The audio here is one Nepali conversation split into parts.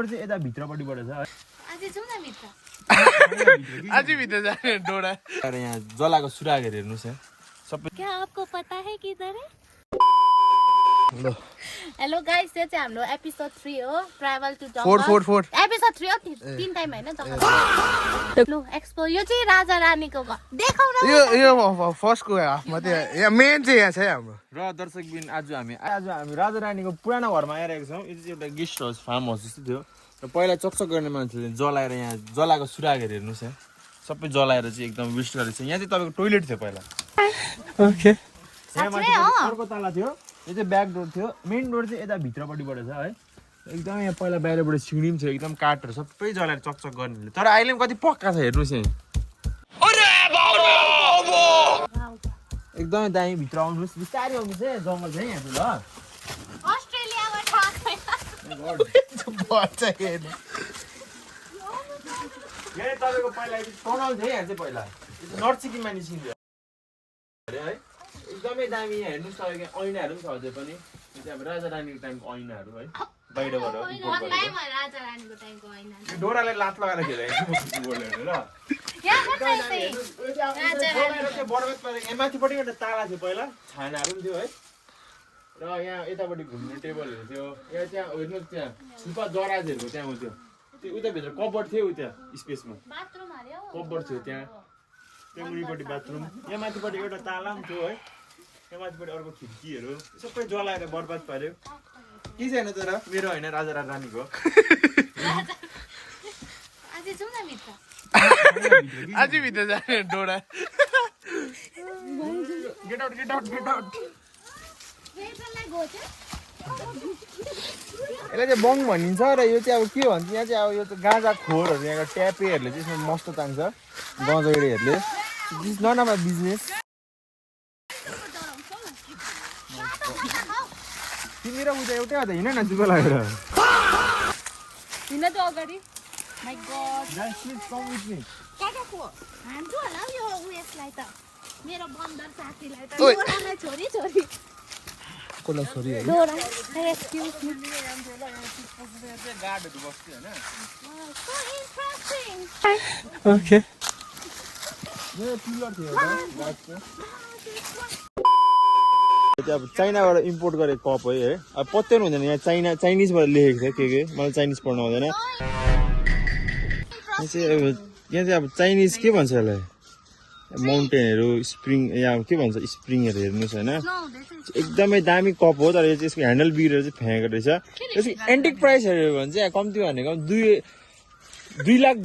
चाहिँ यता भित्रपट्टिबाट छ है अझै जाउँ न भित्र अझै भित्र जाने डोरा यहाँ जलाको सुरागहरू हेर्नुस् यहाँ सबै क्या आपको पता है किधर है हेलो गाइस यो चाहिँ हाम्रो एपिसोड 3 हो ट्राभल टु फोर एपिसोड 3 हो 3 टाइम हैन जंगल लो एक्सपो यो चाहिँ राजा रानीको घर देखाउ न यो फर्स्टको हाफमा चाहिँ यहाँ मेन चाहिँ यहाँ छ है हाम्रो र दर्शकबिन आज हामी राजा रानीको पुरानो घरमा आइरहेको छौँ यो चाहिँ एउटा गेस्ट हाउस फार्म हाउस जस्तो थियो र पहिला चकचक गर्ने मान्छेले जलाएर यहाँ जलाको सुरागहरू हेर्नुहोस् यहाँ सबै जलाएर चाहिँ एकदम वेस्ट गरेको छ यहाँ चाहिँ तपाईँको टोइलेट थियो पहिला ओके यहाँ माथि अर्को तला थियो यो चाहिँ ब्याक डोर थियो मेन डोर चाहिँ यता भित्रपट्टिबाट छ है एकदम यहाँ पहिला बाहिरबाट सिँढी पनि थियो एकदम काठहरू सबै जलाएर चकचक गर्नेले तर अहिले पनि कति पक्का छ हेर्नुहोस् यहाँ एकदमै दामी भित्र आउनुहोस् बिस्तारै आउनुहोस् है जङ्गल छ यहाँ ल अस्ट्रेलियामा थाहा छैन यहाँ तपाईँको पहिला टनल थियो यहाँ चाहिँ पहिला नर्थ सिक्किममा निस्किन्थ्यो अरे है एकदमै दामी यहाँ हेर्नुहोस् तपाईँको ऐनाहरू पनि छ अझै पनि यो चाहिँ अब राजा रानीको टाइमको ऐनाहरू है बाहिरबाट राजा रानीको टाइमको हैन डोरालाई लात लगाएर खेलेको ल बर्बाद पारेको यहाँ माथिपट्टि एउटा ताला थियो पहिला छानाहरू पनि थियो है र यहाँ यतापट्टि घुम्ने टेबलहरू थियो यहाँ त्यहाँ हेर्नुहोस् त्यहाँ सुपा दराजहरूको त्यहाँ थियो त्यो उताभित्र कबर्ड थियो त्यहाँ स्पेसमा कबर्ड थियो त्यहाँ मुनिपट्टि बाथरुम यहाँ माथिपट्टि एउटा ताला पनि थियो है यहाँ माथिपट्टि अर्को खिड्कीहरू सबै जलाएर बर्बाद पार्यो के छैन तर मेरो होइन राजा रानीको अझै जाउँ न भित्र अझै भित्र जाने डोरा गेट आउट यसलाई चाहिँ बङ भनिन्छ र यो चाहिँ अब के भन्छ यहाँ चाहिँ अब यो चाहिँ गाँजा खोरहरू यहाँको ट्यापेहरूले चाहिँ यसमा मस्त तान्छ गजौडेहरूले this is not about business तिमी र उता एउटै हो त हिँड न जुको लागेर हिँड त अगाडि माइ गॉड काकाको हान्छु होला यो उयसलाई त मेरो बन्दर साथीलाई त डोरालाई छोरी कसलाई छोरी है डोरा एक्सक्युज मी गार्डहरू बस्थ्यो होइन सो इन्ट्रेस्टिङ ओके यो पिलर थियो गार्डको अब चाइनाबाट इम्पोर्ट गरेको कप है अब पत्याउनु हुँदैन यहाँ चाइनिजबाट लेखेको छ के मलाई चाइनिज पढ्नु आउँदैन यहाँ चाहिँ अब चाइनिज के भन्छ यसलाई माउन्टेनहरू स्प्रिङ यहाँ के भन्छ स्प्रिङहरू हेर्नुहोस् होइन एकदमै दामी कप हो तर यो चाहिँ यसको ह्यान्डल बिग्रेर चाहिँ फ्याँकेको रहेछ यसको एन्टिक प्राइस हेऱ्यो भने चाहिँ कम्ती भनेको $2 लाख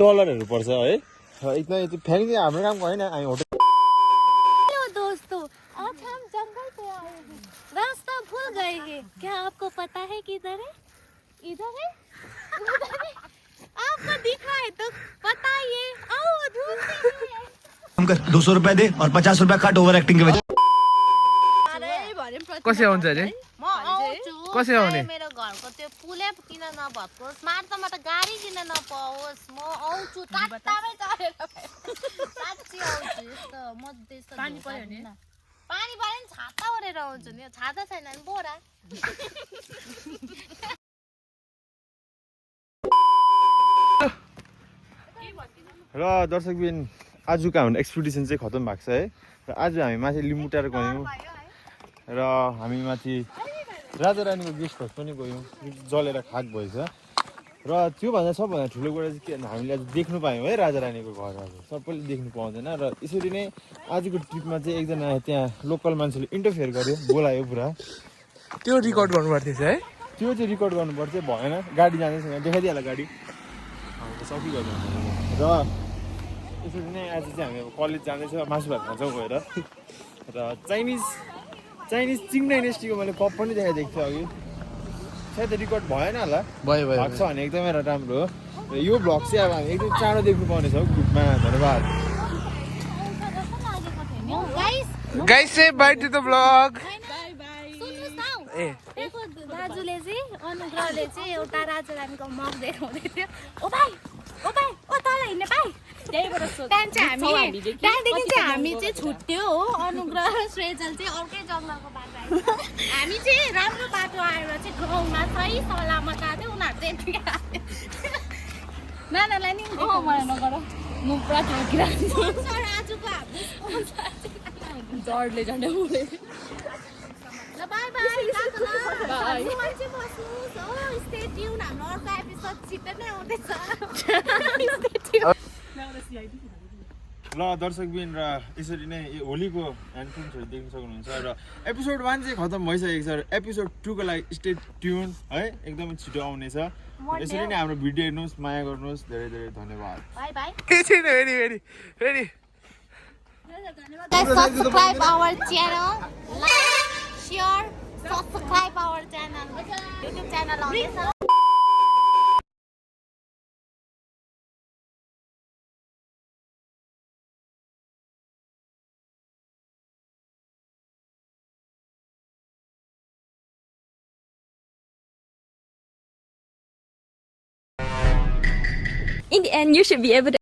पर्छ है एकदमै त्यो फ्याँकिदियो हाम्रो कामको होइन हामी होटल रास्ता भूल गए हैं क्या आपको पता है किधर है इधर है आपको दिखा है तो बताइए आओ ढूंढते हैं 200 रुपए दे और 50 रुपए काट ओवर एक्टिंग के वजह कसै आउँछ अरे म आउँछु कसै आउने मेरो घरको त्यो पुलै किन नभत्कोस् मार्तमा त गाडी किन नपाओस् म आउँछु टाटामै चढेर साच्चै आउँछु यस्तो म त्यस्तो पानी पर्यो नि पानी पर्यो नि छाता ओरेर आउँछु नि छाता छैन नि बोरा र दर्शकबिन आजको हाम्रो एक्सपिडिसन चाहिँ खतम भएको छ है र आज हामी माथि लिम्बुटार गयौँ र हामी माथि राजा रानीको गेस्ट हाउस पनि गयौँ जलेर खाक भएछ र त्योभन्दा सबभन्दा ठुलो कुरा चाहिँ के हामीले आज देख्नु पायौँ है राजा रानीको घरहरू सबैले देख्नु पाउँदैन र यसरी नै आजको ट्रिपमा चाहिँ एकजना त्यहाँ लोकल मान्छेले इन्टरफेयर गर्यो बोलायो पुरा त्यो रेकर्ड गर्नुपर्ने थिएछ है त्यो चाहिँ रेकर्ड गर्नुपर्छ भएन गाडी जाँदैछ यहाँ देखाइदिइहाल्छ गाडी सकिगयो र यसरी नै आज चाहिँ हामी अब कलेज जाँदैछ मासु भात खान्छौँ गएर र चाइनिज चिङ्ना इन्डस्ट्रीको मैले कप पनि देखाइदिएको थिएँ अघि सायद रेकर्ड भएन होला भयो भएको छ भने एकदमै राम्रो हो र यो भ्लग चाहिँ अब हामी एकदम चाँडो देख्नु पाउनेछौँ ग्रुपमा धन्यवाद guys say bye to the blog ए दाजुले चाहिँ अनुग्रहले चाहिँ एउटा राजा रानीको मग देखाउँदै थियो ओ भाइ ओ तल हिँड्ने भाइ त्यहाँदेखि चाहिँ हामी चाहिँ छुट्यो हो अनुग्रह सृजल चाहिँ अर्कै जङ्गलको बाटो आयो हामी चाहिँ राम्रो बाटो आएर चाहिँ गाउँमा सही सलामत आयो उनीहरू चाहिँ यतिकै आयो नानालाई नि मलाई नगर म पुरा थाकिरहेको आजको हाम्रो डरले झन्डै उडे ल बाई बाई मान्छे बस्नुहोस् हो स्टे ट्युन हाम्रो अर्को एपिसोड छिटो नै आउँदैछ ल दर्शकबिन र यसरी नै यो होलीको ह्यान्डफिल्महरू देख्न सक्नुहुन्छ र एपिसोड 1 चाहिँ खतम भइसकेको छ र एपिसोड 2 को लागि स्टे ट्युन है एकदमै छिटो आउनेछ यसरी नै हाम्रो भिडियो हेर्नुहोस् माया गर्नुहोस् धेरै धेरै धन्यवाद by by ready Guys, subscribe our channel, like, share, subscribe our channel, YouTube channel also. In the end, you should be able to